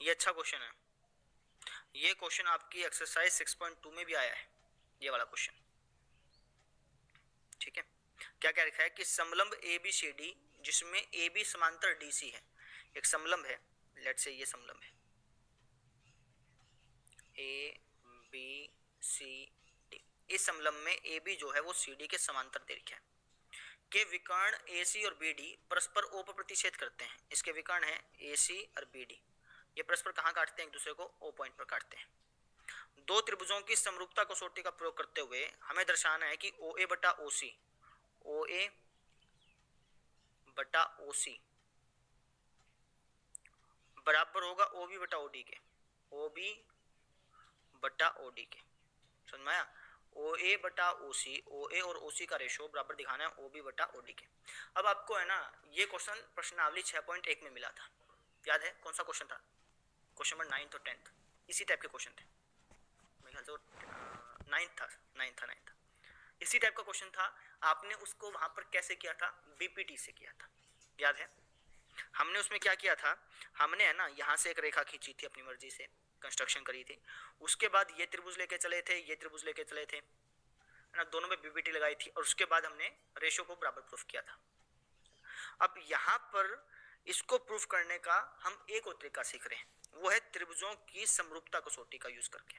ये अच्छा क्वेश्चन है। ये क्वेश्चन आपकी एक्सरसाइज 6.2 में भी आया है, ये वाला क्वेश्चन। ठीक है, क्या क्या लिखा है कि समलंब ए बी सी डी जिसमें ए बी समांतर डी सी है। एक समलंब है, लेट से ये समलंब है ए बी सी डी। इस समलंब में ए बी जो है वो सी डी के समांतर दे रखा है। के विकर्ण ए सी और बी डी परस्पर ओ पर प्रतिच्छेद करते हैं। इसके विकर्ण है ए सी और बी डी, ये परस्पर कहाँ काटते हैं? एक दूसरे को ओ पॉइंट पर काटते हैं। दो त्रिभुजों की समरूपता कसौटी का प्रयोग करते हुए हमें दर्शाना है कि ओ ए बटा ओ सी, ओ ए बटा ओ सी बराबर होगा ओ बी बटा ओ डी के, ओ बी बटा ओ डी के। समझ में आया? ओ ए बटा ओ सी, ओ ए और ओ सी का रेशो बराबर दिखाना है ओ बी बटा ओ डी के। अब आपको है ना ये क्वेश्चन प्रश्नावली 6.1 में मिला था, याद है? कौन सा क्वेश्चन था? क्वेश्चन नंबर 9 और 10 इसी टाइप के क्वेश्चन थे, मेरे ख्याल से 9 था। इसी टाइप का क्वेश्चन था। आपने उसको वहां पर कैसे किया था? बीपीटी से किया था, याद है? हमने उसमें क्या किया था? हमने है ना यहाँ से एक रेखा खींची थी, अपनी मर्जी से कंस्ट्रक्शन करी थी। उसके बाद ये त्रिभुज लेके चले थे, ये त्रिभुज लेके चले थे, है ना, दोनों में बीपीटी लगाई थी और उसके बाद हमने रेशो को बराबर प्रूफ किया था। अब यहाँ पर इसको प्रूफ करने का हम एक और तरीका सीख रहे हैं, वो है त्रिभुजों की समरूपता कसौटी का यूज करके,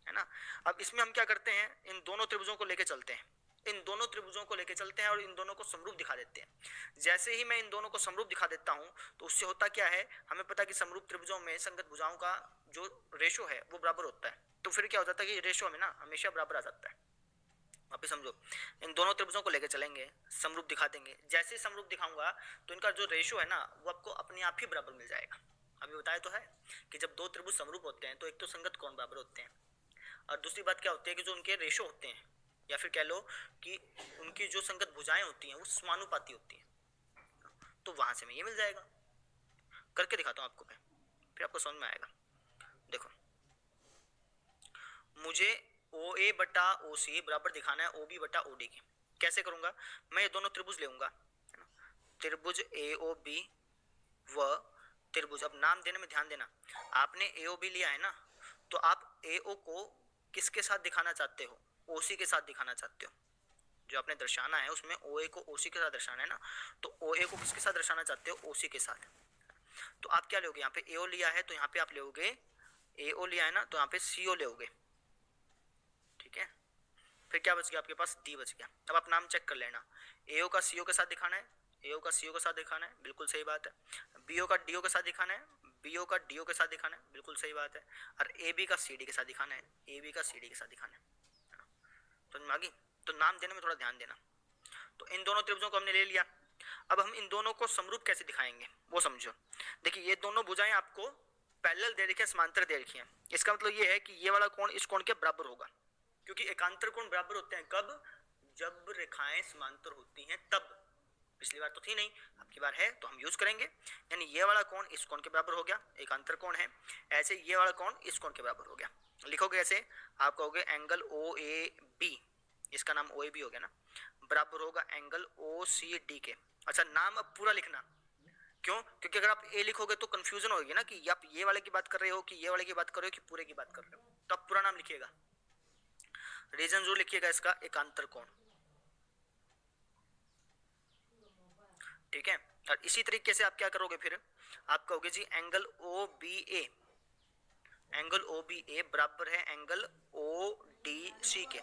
है ना। अब इसमें हम क्या करते हैं? इन दोनों त्रिभुजों को लेके चलते हैं, इन दोनों त्रिभुजों को लेके चलते हैं और इन दोनों को समरूप दिखा देते हैं। जैसे ही मैं इन दोनों को समरूप दिखा देता हूं तो उससे होता क्या है? हमें पता कि समरूप त्रिभुजों में संगत भुजाओं का जो रेशो है वो बराबर होता है। तो फिर क्या हो जाता है कि रेशो में ना हमेशा बराबर आ जाता है। वापिस समझो, इन दोनों त्रिभुजों को लेके चलेंगे, समरूप दिखा देंगे। जैसे ही समरूप दिखाऊंगा तो इनका जो रेशो है ना वो आपको अपने आप ही बराबर मिल जाएगा। अभी बताया तो है कि जब दो त्रिभुज समरूप होते हैं तो एक तो संगत कोण बराबर होते हैं और दूसरी बात क्या होती है कि जो उनके रेशो होते हैं या फिर कह लो कि उनकी जो संगत भुजाएं होती हैं वो समानुपाती होती हैं। तो वहां से मैं ये मिल जाएगा। करके दिखाता हूं आपको मैं, फिर आपको समझ में आएगा। देखो, मुझे ओ ए बटा ओ सी बराबर दिखाना है ओ बी बटा ओ डी के। कैसे करूंगा? मैं ये दोनों त्रिभुज लेऊंगा, त्रिभुज ए ओ बी व त्रिभुज, अब नाम देने में ध्यान देना, आपने ए ओ बी लिया है ना, तो आप ए ओ को किसके साथ दिखाना चाहते हो? ओ सी के साथ दिखाना चाहते हो। जो आपने दर्शाना है उसमें ओ ए को ओ सी के साथ दर्शाना है ना, तो ओ ए को किसके साथ दर्शाना चाहते हो? ओ सी के साथ। तो आप क्या लोगे? यहाँ पे ए ओ लिया है तो यहाँ पे आप लोगे, ए ओ लिया है ना तो यहाँ पे सी ओ लोगे, ठीक है। फिर क्या बच गया आपके पास? डी बच गया। अब आप नाम चेक कर लेना, एओ का सीओ के साथ दिखाना है, एओ का सीओ के साथ दिखाना है, बिल्कुल सही बात है। बीओ का डीओ के साथ दिखाना है, बीओ का डीओ के साथ दिखाना है, बिल्कुल सही बात है। और ए बी का सी डी के साथ दिखाना है, ए बी का सी डी के साथ दिखाना है। तो आगे तो नाम देने में थोड़ा ध्यान देना। तो इन दोनों त्रिभुजों को हमने ले लिया। अब हम इन दोनों को समरूप कैसे दिखाएंगे वो समझो। देखिए, ये दोनों भुजाएं आपको पैरेलल दे रखी है, समांतर दे रखी है। इसका मतलब ये है कि ये वाला कोण इस कोण के बराबर होगा, क्योंकि एकांतर कोण बराबर होते हैं कब? जब रेखाएं समांतर होती हैं तब। पिछली बार तो थी नहीं, अब की बार है तो हम यूज करेंगे। यानी ये वाला कोण इस कोण के बराबर हो गया, एकांतर कोण है। ऐसे ये वाला कोण इस कोण के बराबर हो गया। लिखोगे ऐसे, आप कहोगे एंगल ओ ए बी, इसका नाम ओ ए बी हो गया ना, बराबर होगा एंगल ओ सी डी के। अच्छा, नाम अब पूरा लिखना। क्यों? क्योंकि अगर आप ए लिखोगे तो कंफ्यूजन होगी ना कि आप ये वाले की बात कर रहे हो कि ये वाले की बात कर रहे हो कि पूरे की बात कर रहे हो। तो आप पूरा नाम लिखिएगा। रीजन जो लिखिएगा इसका एकांतर कोण, ठीक है। और इसी तरीके से आप क्या करोगे? फिर आप कहोगे जी एंगल ओ बी ए, एंगल ओ बी ए बराबर है एंगल ओ डी सी के।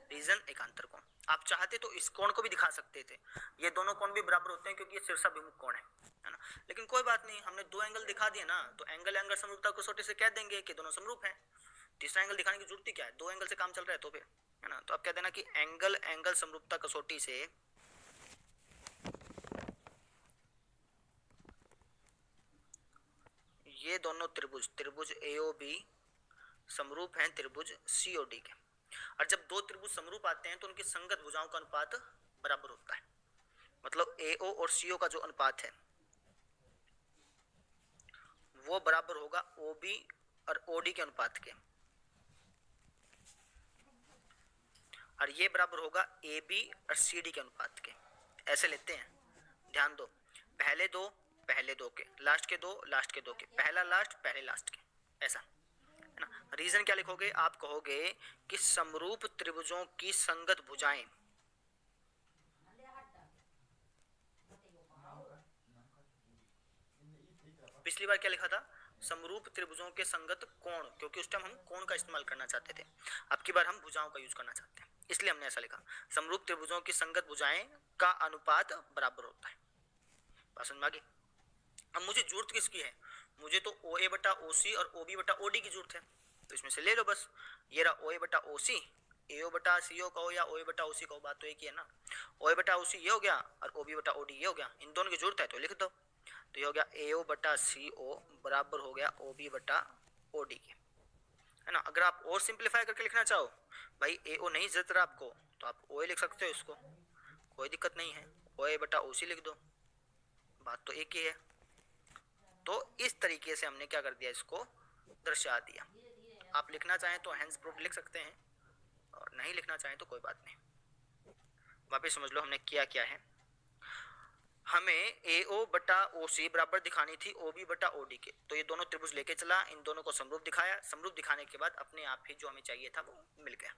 रीजन एकांतर कोण। आप चाहते तो इस कोण को भी दिखा सकते थे, ये दोनों कोण भी बराबर होते हैं क्योंकि ये शीर्षाभिमुख कोण है ना। लेकिन कोई बात नहीं, हमने दो एंगल दिखा दिए ना, तो एंगल एंगल समरूपता कसौटी से कह देंगे कि दोनों समरूप हैं। तीसरा एंगल दिखाने की जरूरत ही क्या है? दो एंगल से काम चल रहा है तो फिर, है ना। तो आप कह देना कि एंगल एंगल समरूपता कसौटी से ये दोनों त्रिभुज, त्रिभुज ए ओ बी समरूप हैं त्रिभुज सी ओ डी के। और जब दो त्रिभुज समरूप आते हैं तो उनकी संगत भुजाओं का अनुपात बराबर होता है। मतलब ए ओ और सी ओ का जो अनुपात है वो बराबर होगा ओ बी और ओ डी के अनुपात के, और ये बराबर होगा ए बी और सी डी के अनुपात के। ऐसे लेते हैं, ध्यान दो। पहले दो पहले दो के, लास्ट के दो, लास्ट के दो के, पहला लास्ट, पहले लास्ट के, ऐसा है ना। रीजन क्या लिखोगे, आप कहोगे कि समरूप त्रिभुजों की संगत भुजाएं, पिछली बार क्या लिखा था, समरूप त्रिभुजों के संगत कोण, क्योंकि उस टाइम हम कोण का इस्तेमाल करना चाहते थे, अब की बार हम भुजाओं का यूज करना चाहते हैं, इसलिए हमने ऐसा लिखा, समरूप त्रिभुजों की संगत भुजाएं का अनुपात बराबर होता है। बात समझ में आ गई। अब मुझे जरूरत किसकी है, मुझे तो ओ ए बटा ओ सी और ओ बी बटा ओ डी की जरूरत है, तो इसमें से ले लो बस, ये रहा ओ ए बटा ओ सी, ए ओ बटा सी ओ कहो या ओ ए बटा ओ सी कहो, बात तो एक ही है ना। ओ ए बटा ओ सी ये हो गया और ओ बी बटा ओ डी ये हो गया, इन दोनों की जरूरत है तो लिख दो, तो ये हो गया ए ओ बटा सी ओ बराबर हो गया ओ बी बटा ओ डी के, है ना। अगर आप और सिंप्लीफाई करके लिखना चाहो, भाई ए ओ नहीं जरूरत रहा आपको, तो आप ओ ए लिख सकते हो, इसको कोई दिक्कत नहीं है, ओ ए बटा ओ सी लिख दो, बात तो एक ही है। तो इस तरीके से हमने क्या कर दिया, इसको दर्शा दिया। आप लिखना चाहें तो हैंड्स प्रूफ लिख सकते हैं और नहीं लिखना चाहें तो कोई बात नहीं। वापस समझ लो हमने किया क्या है, हमें ए ओ बटा ओ सी बराबर दिखानी थी ओ बी बटा ओ डी के, तो ये दोनों त्रिभुज लेके चला, इन दोनों को समरूप दिखाया, समरूप दिखाने के बाद अपने आप ही जो हमें चाहिए था वो मिल गया।